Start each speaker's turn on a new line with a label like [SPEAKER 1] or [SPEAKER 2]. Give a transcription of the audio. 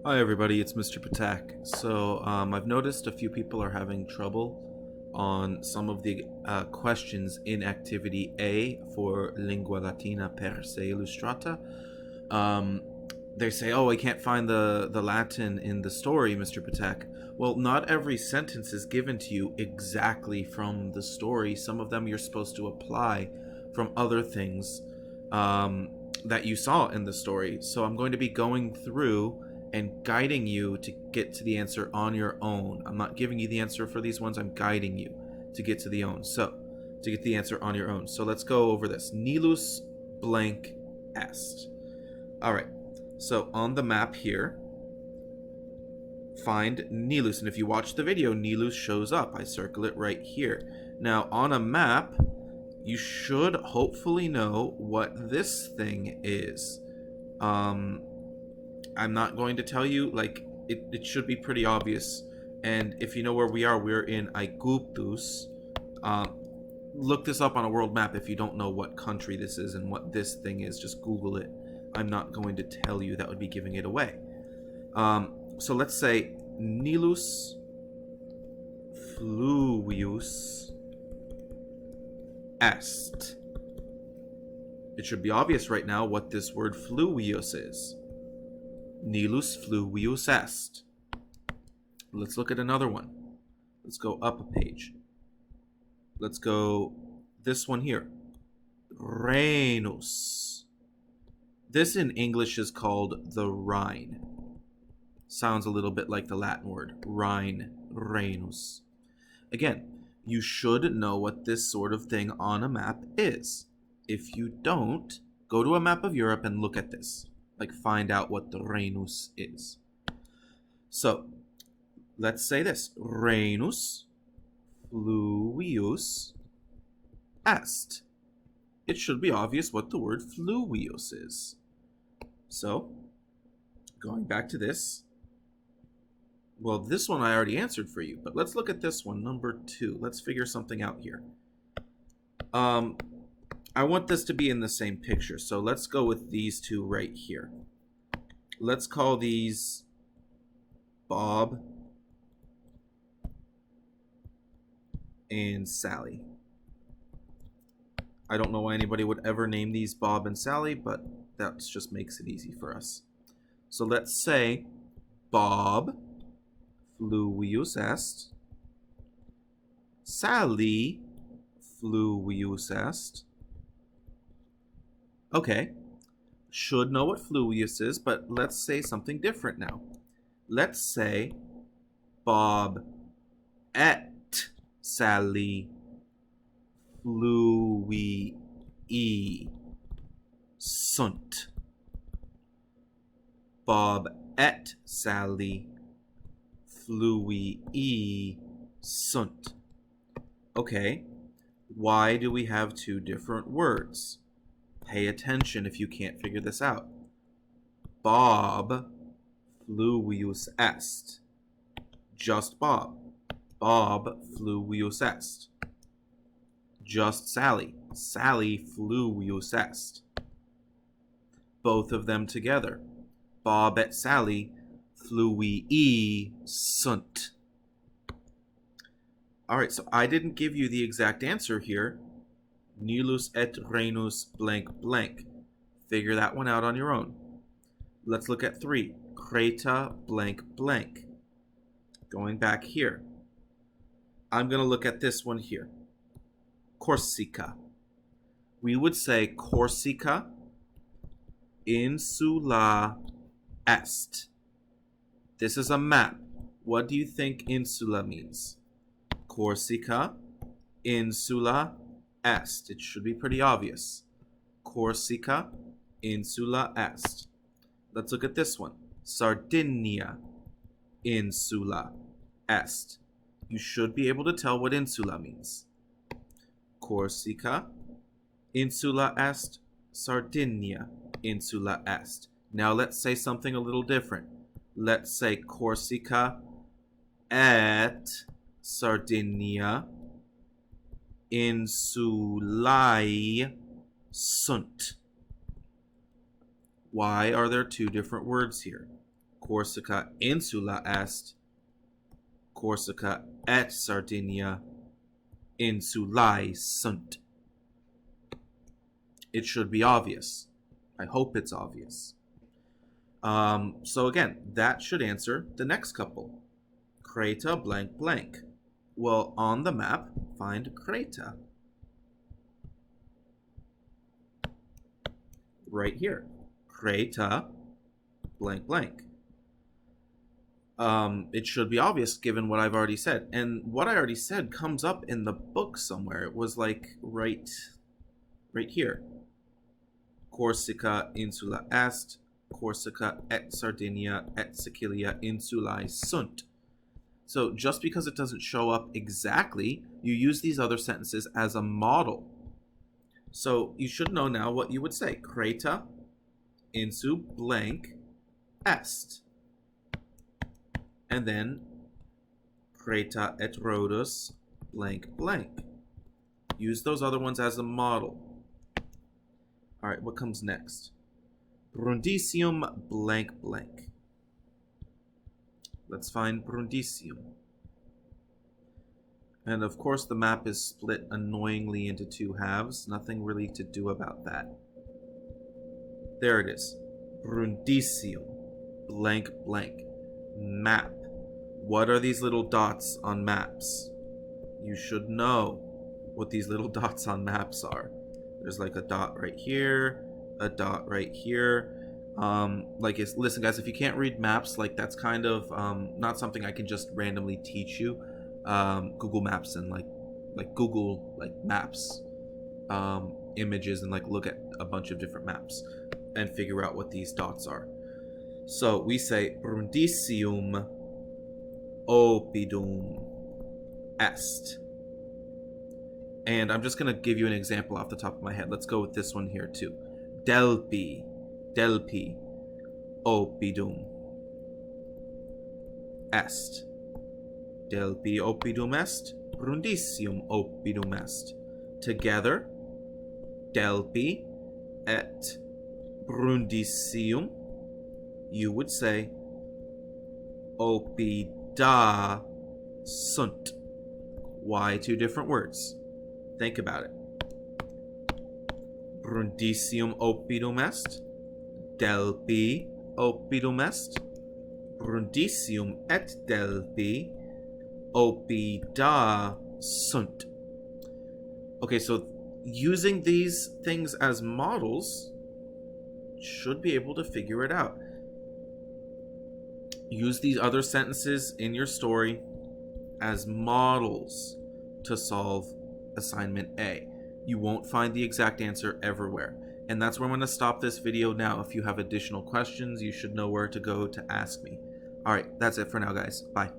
[SPEAKER 1] Hi everybody, it's Mr. Patak. I've noticed a few people are having trouble on some of the questions in activity A for Lingua Latina per se Illustrata. Um, they say, oh, I can't find the Latin in the story, Mr. Patak. Well, not every sentence is given to you exactly from the story. Some of them you're supposed to apply from other things that you saw in the story. So I'm going to be going through and guiding you to get to the answer on your own. I'm not giving you the answer for these ones, I'm guiding you to get to to get the answer on your own. So let's go over this. Nilus blank est. Alright, so on the map here, find Nilus. And if you watch the video, Nilus shows up. I circle it right here. Now, on a map, you should hopefully know what this thing is. I'm not going to tell you, it should be pretty obvious. And if you know where we are, we're in Aegyptus. Look this up on a world map if you don't know what country this is and what this thing is. Just Google it. I'm not going to tell you. That would be giving it away. So let's say Nilus fluvius est. It should be obvious right now what this word fluvius is. Nilus fluvius est. Let's look at another one. Let's go up a page. Let's go this one here. Rhenus. This in English is called the Rhine. Sounds a little bit like the Latin word Rhine, Rhenus. Again, you should know what this sort of thing on a map is. If you don't, go to a map of Europe and look at this. Find out what the Rhenus is. So, let's say this. Rhenus fluvius est. It should be obvious what the word fluvius is. So, going back to this. Well, this one I already answered for you, but let's look at this one, number 2. Let's figure something out here. I want this to be in the same picture, so let's go with these two right here. Let's call these Bob and Sally. I don't know why anybody would ever name these Bob and Sally, but that just makes it easy for us. So let's say Bob fluvius est, Sally fluvius est. Okay, should know what fluvius is, but let's say something different now. Let's say Bob et Sally fluvii sunt. Bob et Sally fluvii sunt. Okay, why do we have two different words? Pay attention if you can't figure this out. Bob fluvius est. Just Bob. Bob fluvius est. Just Sally. Sally fluvius est. Both of them together. Bob et Sally fluvii sunt. Alright, so I didn't give you the exact answer here. Nilus et Rhenus blank blank. Figure that one out on your own. Let's look at 3. Creta blank blank. Going back here. I'm going to look at this one here. Corsica. We would say Corsica insula est. This is a map. What do you think insula means? Corsica insula est. It should be pretty obvious. Corsica insula est. Let's look at this one. Sardinia insula est. You should be able to tell what insula means. Corsica insula est. Sardinia insula est. Now let's say something a little different. Let's say Corsica et Sardinia insulae sunt. Why are there two different words here? Corsica insula est, Corsica et Sardinia insulae sunt. It should be obvious. I hope it's obvious. So again, that should answer the next couple. Creta blank blank. Well, on the map, find Creta. Right here. Creta blank blank. It should be obvious given what I've already said. And what I already said comes up in the book somewhere. It was like right here. Corsica insula est, Corsica et Sardinia et Sicilia insulae sunt. So just because it doesn't show up exactly, you use these other sentences as a model. So you should know now what you would say. Creta insu blank est. And then Creta et Rhodus blank blank. Use those other ones as a model. All right, what comes next? Brundisium blank blank. Let's find Brundisium. And of course the map is split annoyingly into two halves. Nothing really to do about that. There it is. Brundisium blank blank. Map. What are these little dots on maps? You should know what these little dots on maps are. There's like a dot right here, a dot right here. Listen guys, if you can't read maps, like that's kind of not something I can just randomly teach you. Google Maps and like Google like maps, images, and like look at a bunch of different maps and figure out what these dots are. So we say Brundisium oppidum est. And I'm just going to give you an example off the top of my head. Let's go with this one here too. Delpi oppidum est. Delpi oppidum est, Brundisium oppidum est. Together, Delpi et Brundisium, you would say oppida sunt. Why two different words? Think about it. Brundisium oppidum est, Delpi oppidum est, Brundisium et Delpi oppida sunt. Okay, so using these things as models should be able to figure it out. Use these other sentences in your story as models to solve assignment A. You won't find the exact answer everywhere. And that's where I'm going to stop this video now. If you have additional questions, you should know where to go to ask me. Alright, that's it for now, guys. Bye.